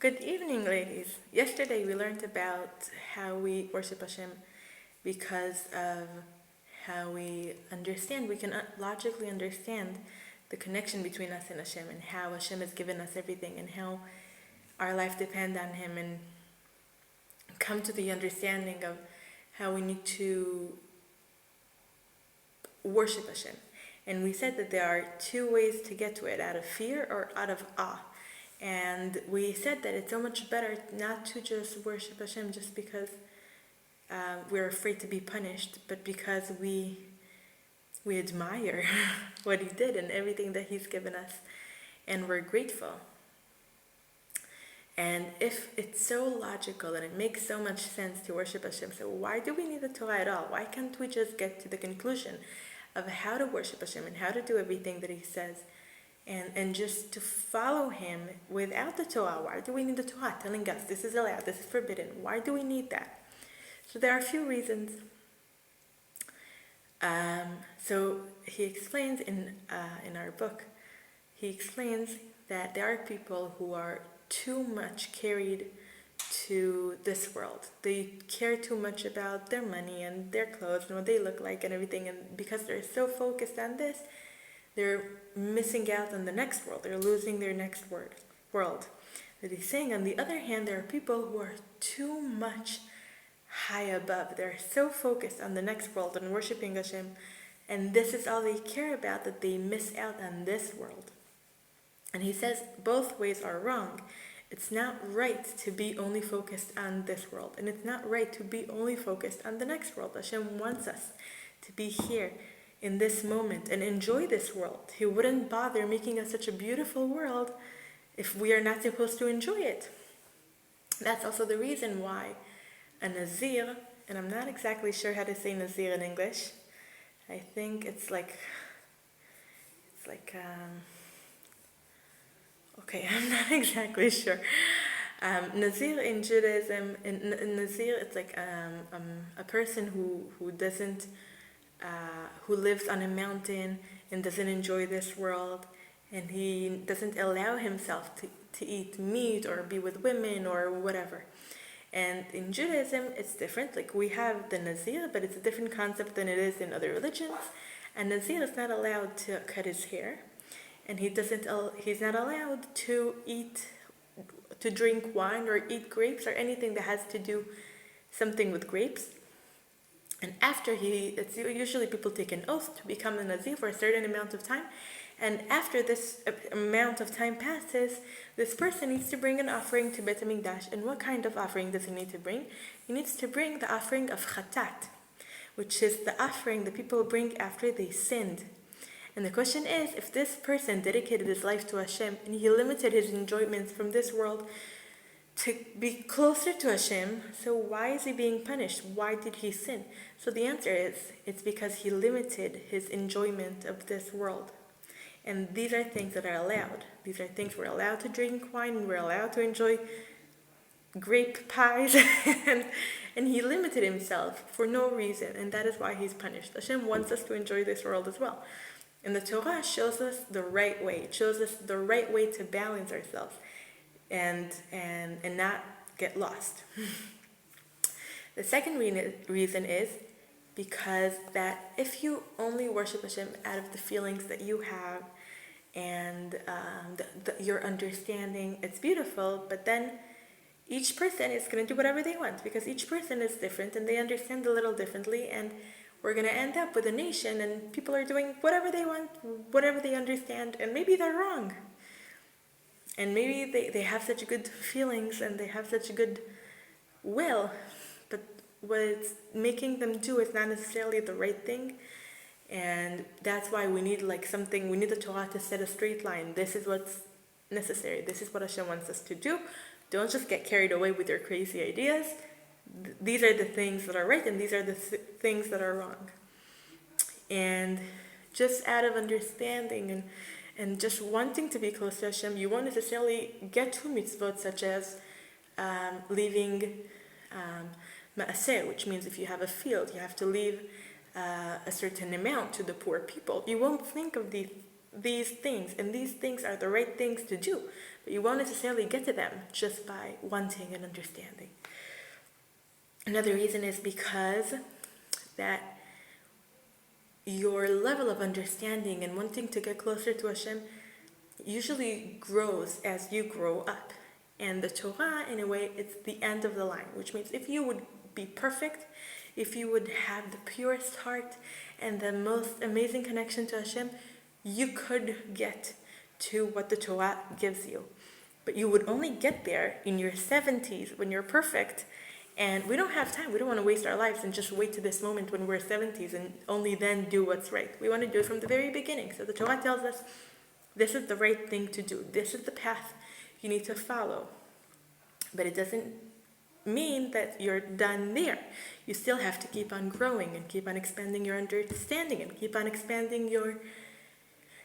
Good evening, ladies. Yesterday we learned about how we worship Hashem because of how we can logically understand the connection between us and Hashem, and how Hashem has given us everything, and how our life depends on Him, and come to the understanding of how we need to worship Hashem. And we said that there are two ways to get to it, out of fear or out of awe. And we said that it's so much better not to just worship Hashem just because we're afraid to be punished, but because we admire what He did and everything that He's given us, and we're grateful. And if it's so logical and it makes so much sense to worship Hashem, so why do we need the Torah at all? Why can't we just get to the conclusion of how to worship Hashem and how to do everything that He says, and just to follow Him without the Torah? Why do we need the Torah telling us this is allowed, this is forbidden? Why do we need that? So there are a few reasons. So he explains in our book, he explains that there are people who are too much carried to this world. They care too much about their money and their clothes and what they look like and everything, and because they're so focused on this, they're missing out on the next world. They're losing their next world. That he's saying, on the other hand, there are people who are too much high above. They're so focused on the next world and worshiping Hashem, and this is all they care about, that they miss out on this world. And he says both ways are wrong. It's not right to be only focused on this world, and it's not right to be only focused on the next world. Hashem wants us to be here in this moment and enjoy this world. He wouldn't bother making us such a beautiful world if we are not supposed to enjoy it. That's also the reason why a Nazir, and I'm not exactly sure how to say Nazir in English. I think it's like okay, I'm not exactly sure. Nazir in Judaism, in Nazir, it's like a person who doesn't, who lives on a mountain and doesn't enjoy this world, and he doesn't allow himself to eat meat or be with women or whatever. And in Judaism, it's different. Like, we have the Nazir, but it's a different concept than it is in other religions. And Nazir is not allowed to cut his hair, and he's not allowed to drink wine or eat grapes or anything that has to do something with grapes. And after it's usually people take an oath to become a Nazir for a certain amount of time. And after this amount of time passes, this person needs to bring an offering to Beit HaMikdash. And what kind of offering does he need to bring? He needs to bring the offering of Chatat, which is the offering that people bring after they sinned. And the question is, if this person dedicated his life to Hashem and he limited his enjoyments from this world to be closer to Hashem, so why is he being punished? Why did he sin? So the answer is, it's because he limited his enjoyment of this world. And these are things that are allowed. These are things we're allowed to drink wine, and we're allowed to enjoy grape pies, and he limited himself for no reason, and that is why he's punished. Hashem wants us to enjoy this world as well. And the Torah shows us the right way. It shows us the right way to balance ourselves and not get lost. The second reason is because that if you only worship Hashem out of the feelings that you have and your understanding, it's beautiful, but then each person is going to do whatever they want, because each person is different and they understand a little differently, and we're going to end up with a nation and people are doing whatever they want, whatever they understand, and maybe they're wrong. And maybe they have such good feelings and they have such good will, but what it's making them do is not necessarily the right thing. And that's why we need we need the Torah to set a straight line. This is what's necessary. This is what Hashem wants us to do. Don't just get carried away with your crazy ideas. These are the things that are right, and these are the things that are wrong. And just out of understanding and just wanting to be close to Hashem, you won't necessarily get to mitzvot such as leaving ma'aseh, which means if you have a field, you have to leave a certain amount to the poor people. You won't think of these these things, and these things are the right things to do, but you won't necessarily get to them just by wanting and understanding. Another reason is because that your level of understanding and wanting to get closer to Hashem usually grows as you grow up. And the Torah, in a way, it's the end of the line, which means if you would be perfect, if you would have the purest heart and the most amazing connection to Hashem, you could get to what the Torah gives you. But you would only get there in your 70s when you're perfect. And we don't have time. We don't want to waste our lives and just wait to this moment when we're 70s and only then do what's right. We want to do it from the very beginning. So the Torah tells us this is the right thing to do. This is the path you need to follow. But it doesn't mean that you're done there. You still have to keep on growing and keep on expanding your understanding and keep on expanding your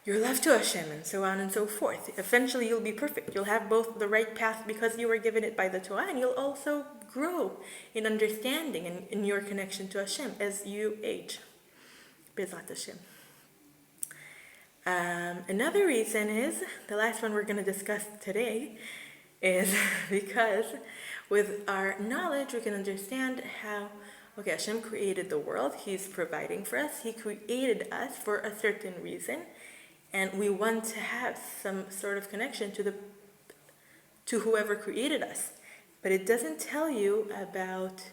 love to Hashem and so on and so forth. Eventually you'll be perfect. You'll have both the right path because you were given it by the Torah, and you'll also grow in understanding and in your connection to Hashem as you age. Bezrat Hashem. Another reason is, the last one we're going to discuss today, is because with our knowledge we can understand how, okay, Hashem created the world, He's providing for us, He created us for a certain reason, and we want to have some sort of connection to whoever created us. But it doesn't tell you about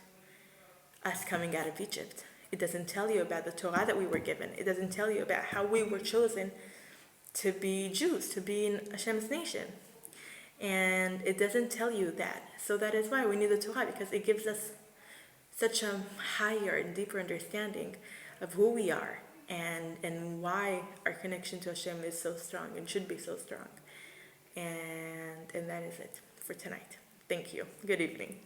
us coming out of Egypt. It doesn't tell you about the Torah that we were given. It doesn't tell you about how we were chosen to be Jews, to be in Hashem's nation. And it doesn't tell you that. So that is why we need the Torah, because it gives us such a higher and deeper understanding of who we are and why our connection to Hashem is so strong and should be so strong. And that is it for tonight. Thank you. Good evening.